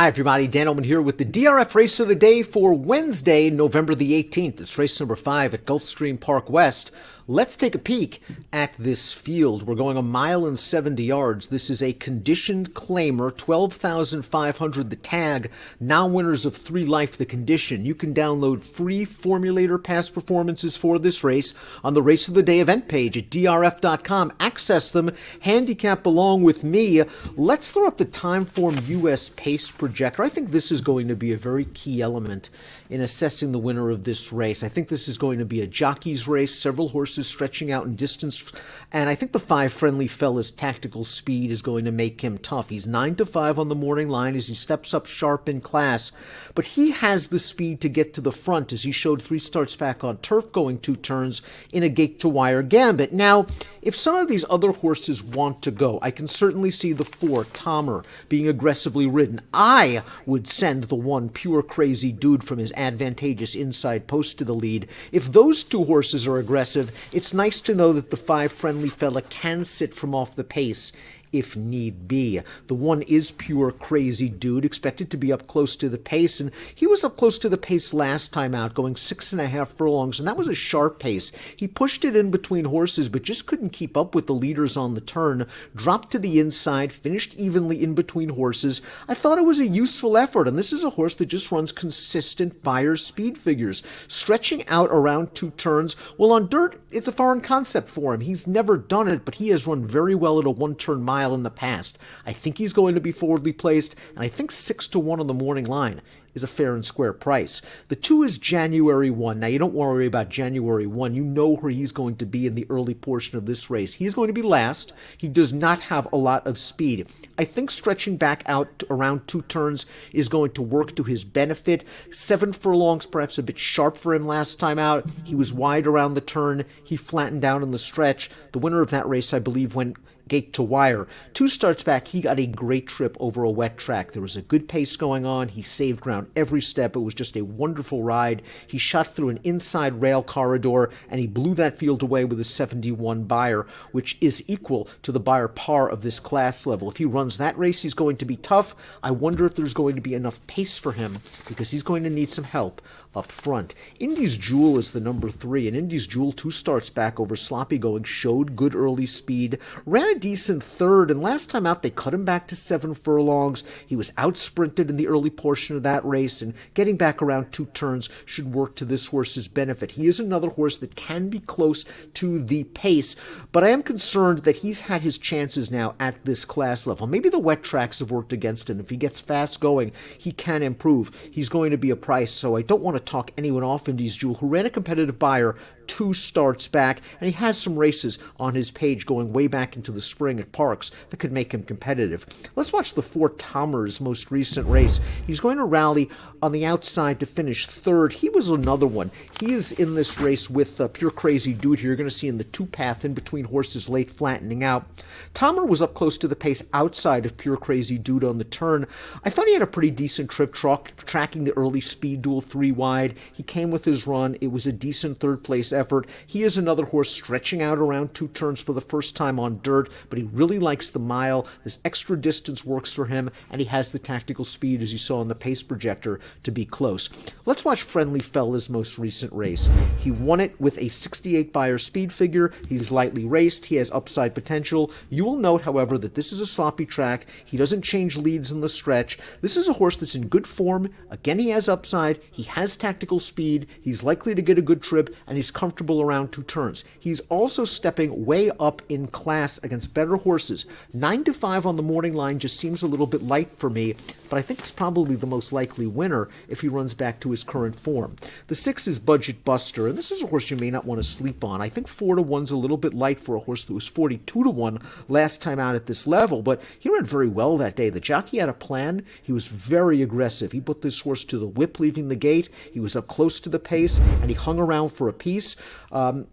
Hi everybody, Dan Illman here with the DRF race of the day for Wednesday, November the 18th. It's race number 5 at Gulfstream Park West. Let's take a peek at this field. We're going 1 mile and 70 yards. This is a conditioned claimer, 12,500 the tag, now winners of 3 life the condition. You can download free formulator past performances for this race on the Race of the Day event page at DRF.com. Access them, handicap along with me. Let's throw up the Timeform US pace projector. I think this is going to be a very key element in assessing the winner of this race. I think this is going to be a jockey's race, several horses stretching out in distance, and I think the 5 Friendly Fella's tactical speed is going to make him tough. He's 9-5 on the morning line as he steps up sharp in class, but he has the speed to get to the front as he showed 3 starts back on turf going 2 turns in a gate-to-wire gambit. Now, if some of these other horses want to go, I can certainly see the 4, Tomer, being aggressively ridden. I would send the 1, Pure Crazy Dude, from his advantageous inside post to the lead. If those 2 horses are aggressive, it's nice to know that the 5 Friendly Fella can sit from off the pace if need be. The 1 is Pure Crazy Dude, expected to be up close to the pace, and he was up close to the pace last time out, going 6.5 furlongs, and that was a sharp pace. He pushed it in between horses, but just couldn't keep up with the leaders on the turn, dropped to the inside, finished evenly in between horses. I thought it was a useful effort, and this is a horse that just runs consistent Beyer speed figures, stretching out around 2 turns. Well, on dirt, it's a foreign concept for him. He's never done it, but he has run very well at a 1-turn mile in the past. I think he's going to be forwardly placed, and I think 6-1 on the morning line is a fair and square price. The 2 is January 1. Now, you don't worry about January 1. You know where he's going to be in the early portion of this race. He's going to be last. He does not have a lot of speed. I think stretching back out to around 2 turns is going to work to his benefit. 7 furlongs, perhaps a bit sharp for him last time out. He was wide around the turn. He flattened down in the stretch. The winner of that race, I believe, went gate to wire. 2 starts back, he got a great trip over a wet track. There was a good pace going on. He saved ground every step. It was just a wonderful ride. He shot through an inside rail corridor, and he blew that field away with a 71 Beyer, which is equal to the Beyer par of this class level. If he runs that race, he's going to be tough. I wonder if there's going to be enough pace for him, because he's going to need some help up front. Indy's Jewel is the number 3, and Indy's Jewel, 2 starts back over sloppy going, showed good early speed, ran a decent third, and last time out they cut him back to 7 furlongs. He was out-sprinted in the early portion of that race, and getting back around 2 turns should work to this horse's benefit. He is another horse that can be close to the pace, but I am concerned that he's had his chances now at this class level. Maybe the wet tracks have worked against him. If he gets fast going, he can improve. He's going to be a price, so I don't want to talk anyone off Indy's Jewel, who ran a competitive Beyer 2 starts back, and he has some races on his page going way back into the spring at Parks that could make him competitive. Let's watch the 4 Tomer's most recent race. He's going to rally on the outside to finish 3rd. He was another one. He is in this race with Pure Crazy Dude here. You're going to see in the 2-path in between horses late flattening out. Tomer was up close to the pace outside of Pure Crazy Dude on the turn. I thought he had a pretty decent trip tracking the early speed duel 3 wide. He came with his run. It was a decent 3rd place effort. He is another horse stretching out around 2 turns for the first time on dirt, but he really likes the mile. This extra distance works for him, and he has the tactical speed, as you saw in the pace projector, to be close. Let's watch Friendly Fella's most recent race. He won it with a 68 Beyer speed figure. He's lightly raced. He has upside potential. You will note, however, that this is a sloppy track. He doesn't change leads in the stretch. This is a horse that's in good form. Again, he has upside. He has tactical speed. He's likely to get a good trip, and he's comfortable around 2 turns. He's also stepping way up in class against better horses. 9-5 on the morning line just seems a little bit light for me, but I think he's probably the most likely winner if he runs back to his current form. The 6 is Budget Buster, and this is a horse you may not want to sleep on. I think 4-1's a little bit light for a horse that was 42-1 last time out at this level, but he ran very well that day. The jockey had a plan. He was very aggressive. He put this horse to the whip leaving the gate. He was up close to the pace, and he hung around for a piece.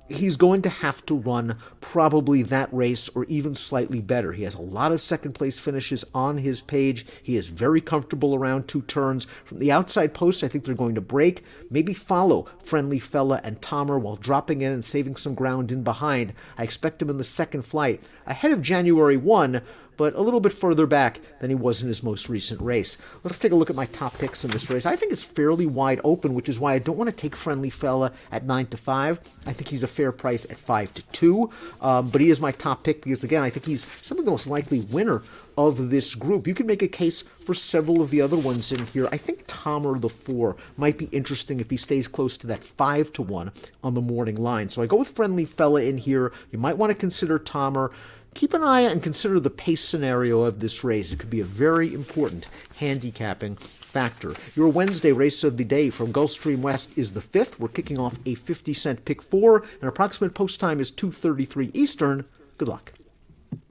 He's going to have to run probably that race or even slightly better. He has a lot of second-place finishes on his page. He is very comfortable around 2 turns. From the outside post, I think they're going to break, maybe follow Friendly Fella and Tomer while dropping in and saving some ground in behind. I expect him in the second flight. Ahead of January 1, but a little bit further back than he was in his most recent race. Let's take a look at my top picks in this race. I think it's fairly wide open, which is why I don't want to take Friendly Fella at 9-5. I think he's a fair price at 5-2, but he is my top pick because, again, I think he's something the most likely winner of this group. You can make a case for several of the other ones in here. I think Tomer the 4 might be interesting if he stays close to that 5-1 on the morning line. So I go with Friendly Fella in here. You might want to consider Tomer. Keep an eye out and consider the pace scenario of this race. It could be a very important handicapping factor. Your Wednesday race of the day from Gulfstream West is the 5th. We're kicking off a 50-cent pick 4, and approximate post time is 2:33 Eastern. Good luck.